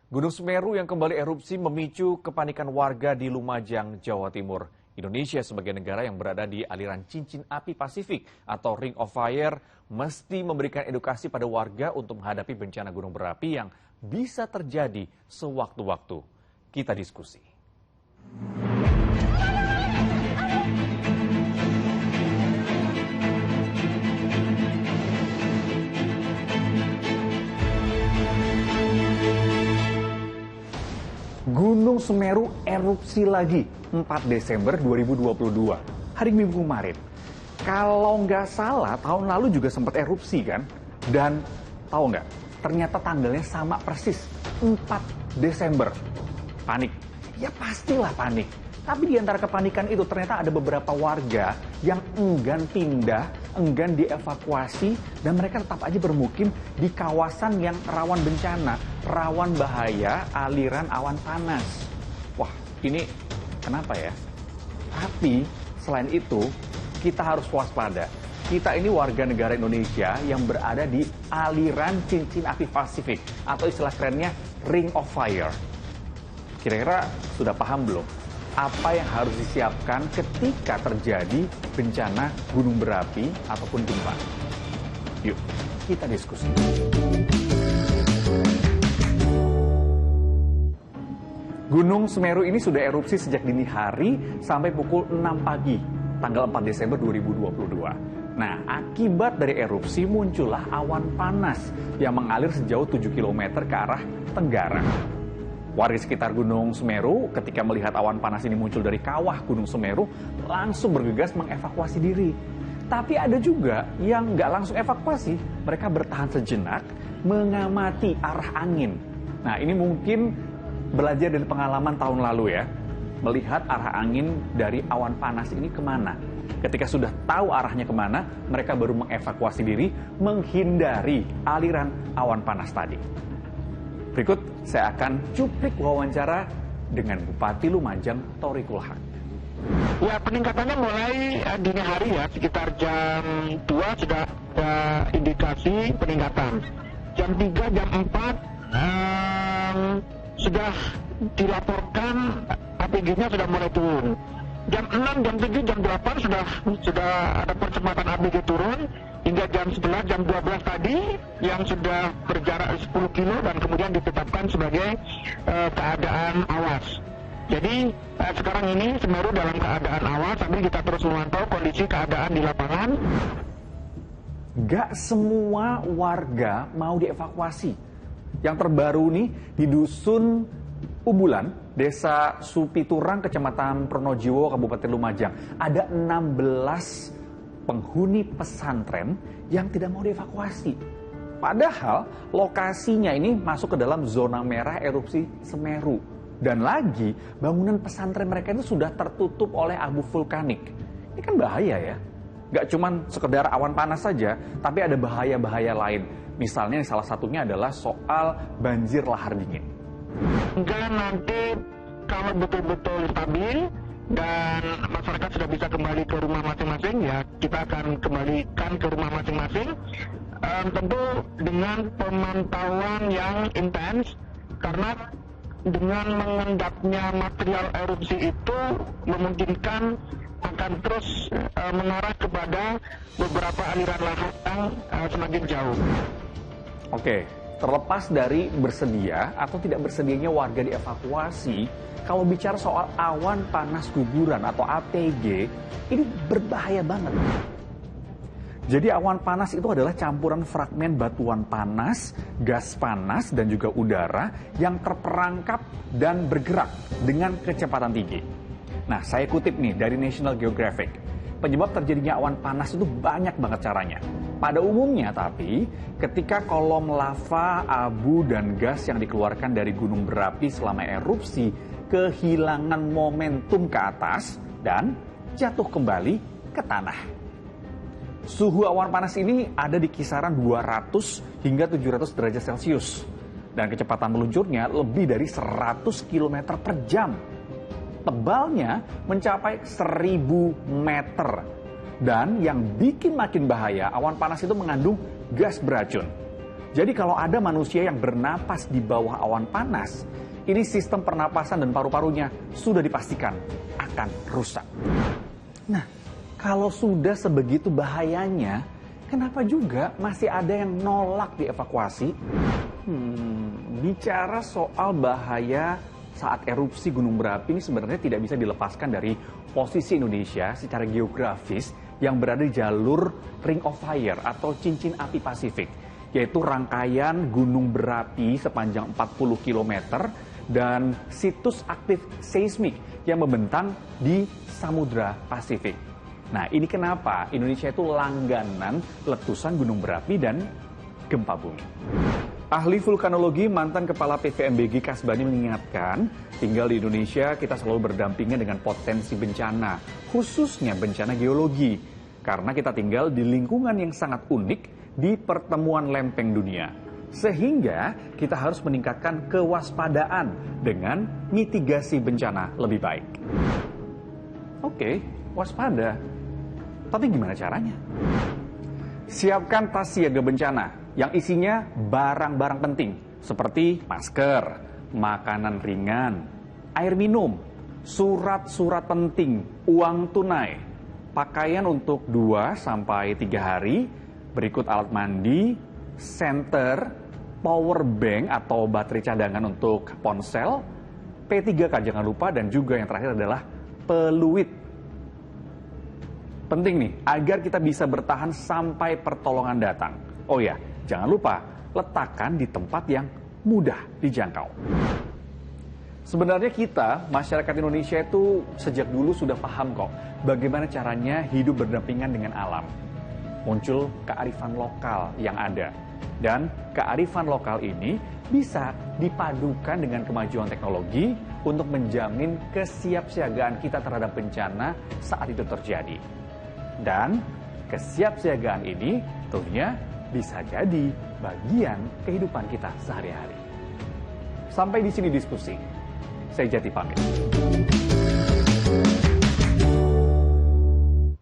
Gunung Semeru yang kembali erupsi memicu kepanikan warga di Lumajang, Jawa Timur. Indonesia sebagai negara yang berada di aliran cincin api Pasifik atau Ring of Fire mesti memberikan edukasi pada warga untuk menghadapi bencana gunung berapi yang bisa terjadi sewaktu-waktu. Kita diskusi. Gunung Semeru erupsi lagi 4 Desember 2022, hari Minggu kemarin. Kalau nggak salah, tahun lalu juga sempat erupsi kan? Dan tahu nggak, ternyata tanggalnya sama persis, 4 Desember. Panik? Ya pastilah panik. Tapi di antara kepanikan itu ternyata ada beberapa warga yang enggan pindah, enggan dievakuasi, dan mereka tetap aja bermukim di kawasan yang rawan bencana, rawan bahaya aliran awan panas. Wah, ini kenapa ya? Tapi selain itu, kita harus waspada. Kita ini warga negara Indonesia yang berada di aliran cincin api Pasifik, atau istilah kerennya Ring of Fire. Kira-kira sudah paham belum? Apa yang harus disiapkan ketika terjadi bencana gunung berapi ataupun gempa? Yuk, kita diskusi. Gunung Semeru ini sudah erupsi sejak dini hari sampai pukul 6 pagi, tanggal 4 Desember 2022. Nah, akibat dari erupsi muncullah awan panas yang mengalir sejauh 7 km ke arah tenggara. Warga sekitar Gunung Semeru ketika melihat awan panas ini muncul dari kawah Gunung Semeru langsung bergegas mengevakuasi diri. Tapi ada juga yang nggak langsung evakuasi, mereka bertahan sejenak mengamati arah angin. Nah, ini mungkin belajar dari pengalaman tahun lalu ya, melihat arah angin dari awan panas ini kemana. Ketika sudah tahu arahnya kemana, mereka baru mengevakuasi diri menghindari aliran awan panas tadi. Berikut saya akan cuplik wawancara dengan Bupati Lumajang, Thoriqul Haq. Ya, peningkatannya mulai dini hari ya, sekitar jam 2 sudah ada indikasi peningkatan. Jam 3, jam 4 sudah dilaporkan APG-nya sudah mulai turun. Jam 6, jam 7, jam 8 sudah ada percepatan APG turun. Hingga jam 11, jam 12 tadi yang sudah berjarak 10 kilo dan kemudian ditetapkan sebagai keadaan awas. Jadi sekarang ini Semeru dalam keadaan awas, tapi kita terus memantau kondisi keadaan di lapangan. Gak semua warga mau dievakuasi. Yang terbaru nih di Dusun Ubulan, Desa Supiturang, Kecamatan Pronojiwo, Kabupaten Lumajang. Ada 16 penghuni pesantren yang tidak mau dievakuasi. Padahal lokasinya ini masuk ke dalam zona merah erupsi Semeru. Dan lagi bangunan pesantren mereka itu sudah tertutup oleh abu vulkanik. Ini kan bahaya ya. Gak cuman sekedar awan panas saja, tapi ada bahaya-bahaya lain. Misalnya salah satunya adalah soal banjir lahar dingin. Enggak, nanti kalau betul-betul stabil dan masyarakat sudah bisa kembali ke rumah masing-masing, ya kita akan kembalikan ke rumah masing-masing, tentu dengan pemantauan yang intens, karena dengan mengendapnya material erupsi itu memungkinkan akan terus mengarah kepada beberapa aliran lahar yang semakin jauh. Oke, terlepas dari bersedia atau tidak bersedianya warga dievakuasi, kalau bicara soal awan panas guguran atau APG, ini berbahaya banget. Jadi awan panas itu adalah campuran fragmen batuan panas, gas panas, dan juga udara yang terperangkap dan bergerak dengan kecepatan tinggi. Nah, saya kutip nih dari National Geographic. Penyebab terjadinya awan panas itu banyak banget caranya. Pada umumnya tapi, ketika kolom lava, abu, dan gas yang dikeluarkan dari gunung berapi selama erupsi kehilangan momentum ke atas dan jatuh kembali ke tanah. Suhu awan panas ini ada di kisaran 200 hingga 700 derajat Celcius. Dan kecepatan meluncurnya lebih dari 100 km per jam. Tebalnya mencapai 1000 meter. Dan yang bikin makin bahaya, awan panas itu mengandung gas beracun. Jadi kalau ada manusia yang bernapas di bawah awan panas, ini sistem pernapasan dan paru-parunya sudah dipastikan akan rusak. Nah, kalau sudah sebegitu bahayanya, kenapa juga masih ada yang nolak dievakuasi? Bicara soal bahaya saat erupsi gunung berapi ini sebenarnya tidak bisa dilepaskan dari posisi Indonesia secara geografis yang berada di jalur Ring of Fire atau cincin api Pasifik, yaitu rangkaian gunung berapi sepanjang 40 km dan situs aktif seismik yang membentang di Samudra Pasifik. Nah, ini kenapa Indonesia itu langganan letusan gunung berapi dan gempa bumi. Ahli vulkanologi mantan Kepala PVMBG Kasbani mengingatkan, tinggal di Indonesia kita selalu berdampingan dengan potensi bencana, khususnya bencana geologi. Karena kita tinggal di lingkungan yang sangat unik di pertemuan lempeng dunia. Sehingga kita harus meningkatkan kewaspadaan dengan mitigasi bencana lebih baik. Oke, waspada. Tapi gimana caranya? Siapkan tas siaga bencana yang isinya barang-barang penting seperti masker, makanan ringan, air minum, surat-surat penting, uang tunai, pakaian untuk 2-3 hari, berikut alat mandi, senter, power bank atau baterai cadangan untuk ponsel, P3K jangan lupa, dan juga yang terakhir adalah peluit. Penting nih, agar kita bisa bertahan sampai pertolongan datang. Oh ya, jangan lupa, letakkan di tempat yang mudah dijangkau. Sebenarnya kita, masyarakat Indonesia itu sejak dulu sudah paham kok bagaimana caranya hidup berdampingan dengan alam. Muncul kearifan lokal yang ada. Dan kearifan lokal ini bisa dipadukan dengan kemajuan teknologi untuk menjamin kesiapsiagaan kita terhadap bencana saat itu terjadi. Dan kesiapsiagaan ini tentunya bisa jadi bagian kehidupan kita sehari-hari. Sampai di sini diskusi. Saya Jati pamit.